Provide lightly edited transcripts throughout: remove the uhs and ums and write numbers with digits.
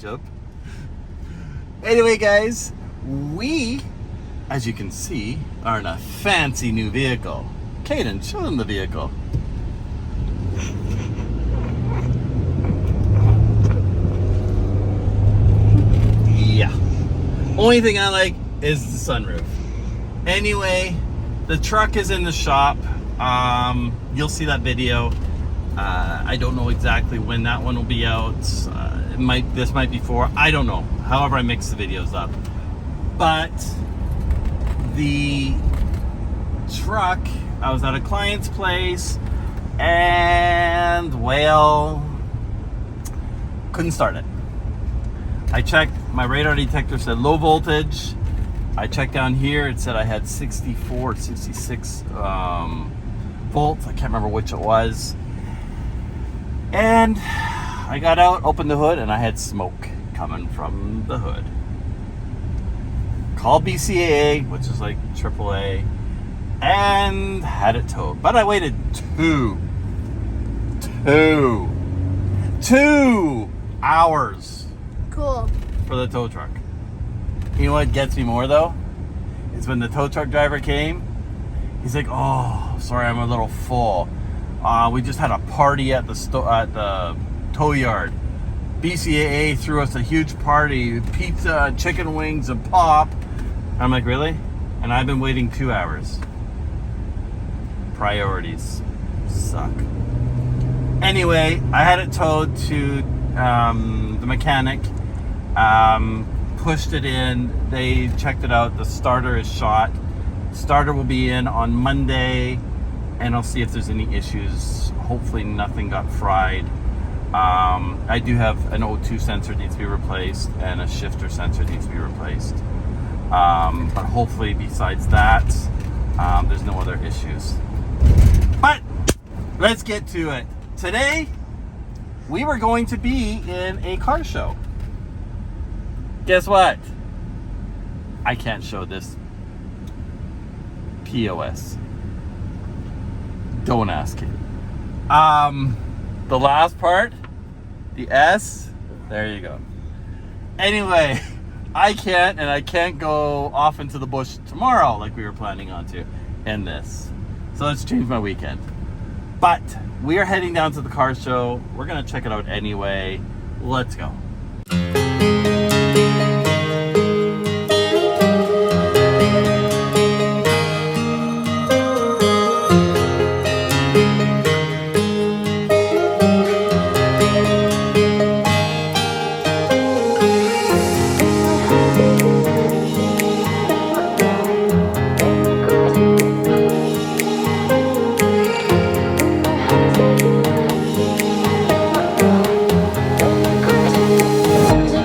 ketchup. Anyway, guys, we, as you can see, are in a fancy new vehicle. Caden, show them the vehicle. Yeah. Only thing I like is the sunroof. Anyway, the truck is in the shop. You'll see that video. I don't know exactly when that one will be out. This might be for, I don't know. However I mix the videos up. But the truck, I was at a client's place and, well, couldn't start it. I checked, my radar detector said low voltage. I checked down here, it said I had 64, 66 volts. I can't remember which it was. And I got out, opened the hood, and I had smoke coming from the hood. Called BCAA, which is like AAA, and had it towed. But I waited two hours. Cool. For the tow truck. You know what gets me more though? Is when the tow truck driver came, he's like, "Oh, sorry, I'm a little full. We just had a party at the tow yard. BCAA threw us a huge party, pizza, chicken wings, and pop." I'm like, "Really?" And I've been waiting 2 hours. Priorities suck. Anyway, I had it towed to the mechanic. Pushed it in. They checked it out. The starter is shot. Starter will be in on Monday, and I'll see if there's any issues. Hopefully nothing got fried. I do have an O2 sensor needs to be replaced, and a shifter sensor needs to be replaced. But hopefully besides that, there's no other issues. But let's get to it. Today, we were going to be in a car show. Guess what? I can't show this POS. Don't ask it. The last part, the S, there you go. Anyway, I can't go off into the bush tomorrow like we were planning on to in this. So let's change my weekend. But we are heading down to the car show. We're gonna check it out anyway. Let's go. Thank you.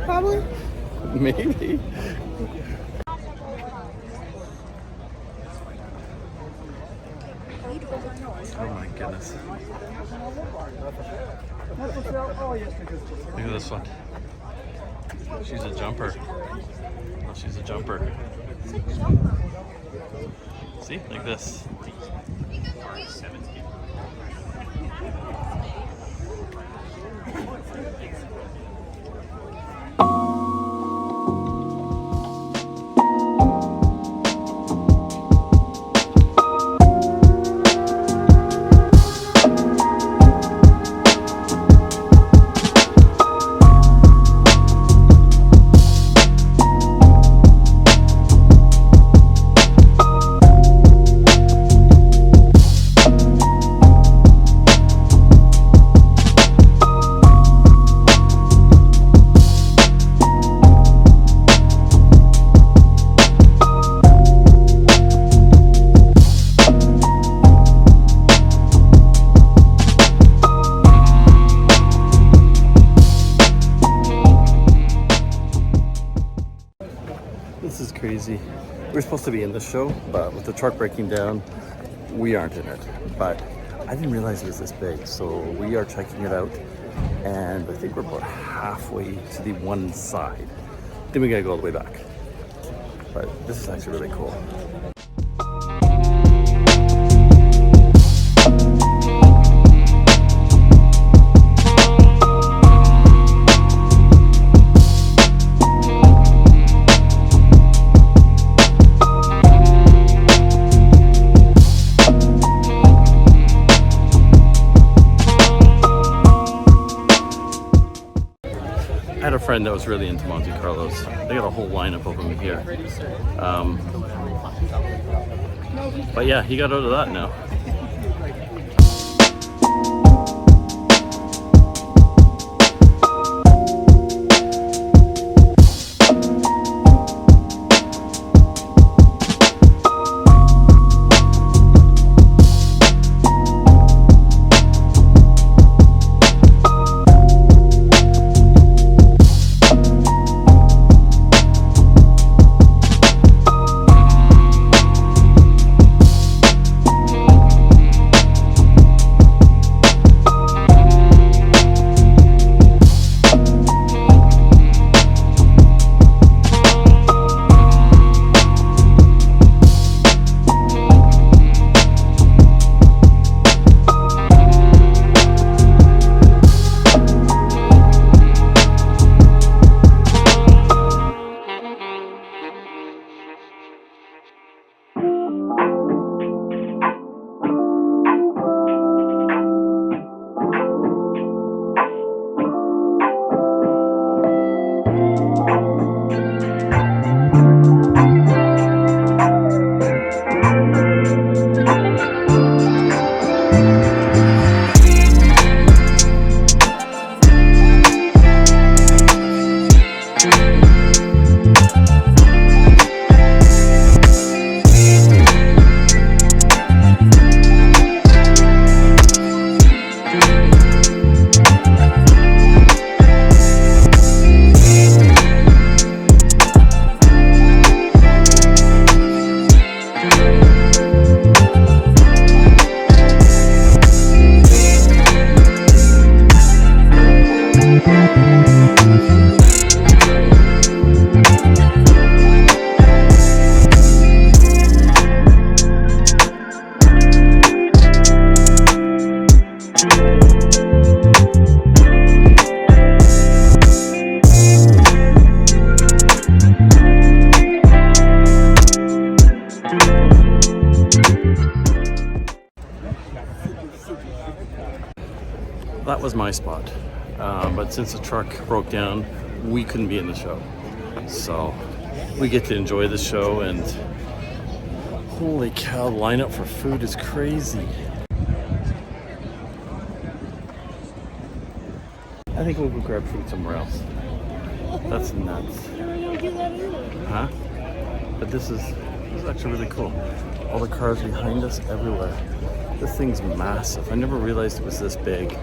Probably. Maybe. Oh my goodness. Look at this one. She's a jumper. Oh, she's a jumper. See? Like this. This is crazy. We're supposed to be in the show, but with the truck breaking down, we aren't in it. But I didn't realize it was this big, so we are checking it out. And I think we're about halfway to the one side. Then we gotta go all the way back. But this is actually really cool. I had a friend that was really into Monte Carlos. They got a whole lineup of them here. But yeah, he got out of that now. That was my spot, but since the truck broke down, we couldn't be in the show. So we get to enjoy the show, and holy cow, the lineup for food is crazy. I think we'll go grab food somewhere else. That's nuts. Huh? But this is actually really cool. All the cars behind us everywhere. This thing's massive. I never realized it was this big.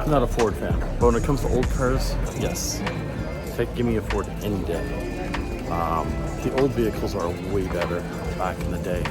not a Ford fan, but when it comes to old cars, yes. Give me a Ford any day. The old vehicles are way better back in the day.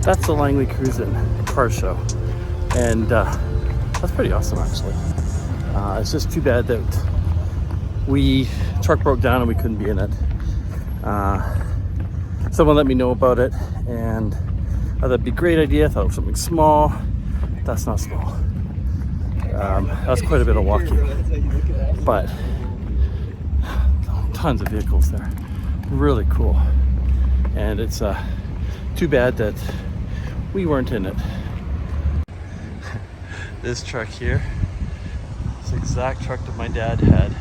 That's the Langley Cruise-In car show, and that's pretty awesome actually. It's just too bad that truck broke down and we couldn't be in it. Someone let me know about it, and that'd be a great idea. I thought it was something small. That's not small. That's quite a bit of walking, but tons of vehicles there. Really cool, and it's too bad that we weren't in it. This truck here, it's the exact truck that my dad had.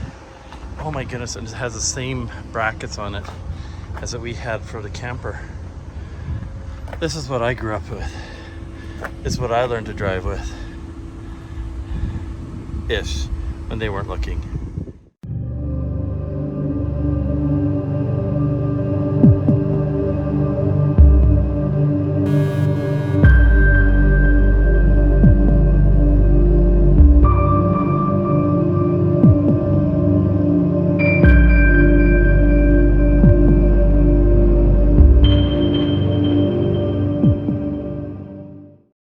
Oh my goodness, and it has the same brackets on it as that we had for the camper. This is what I grew up with. It's what I learned to drive with. Ish, when they weren't looking.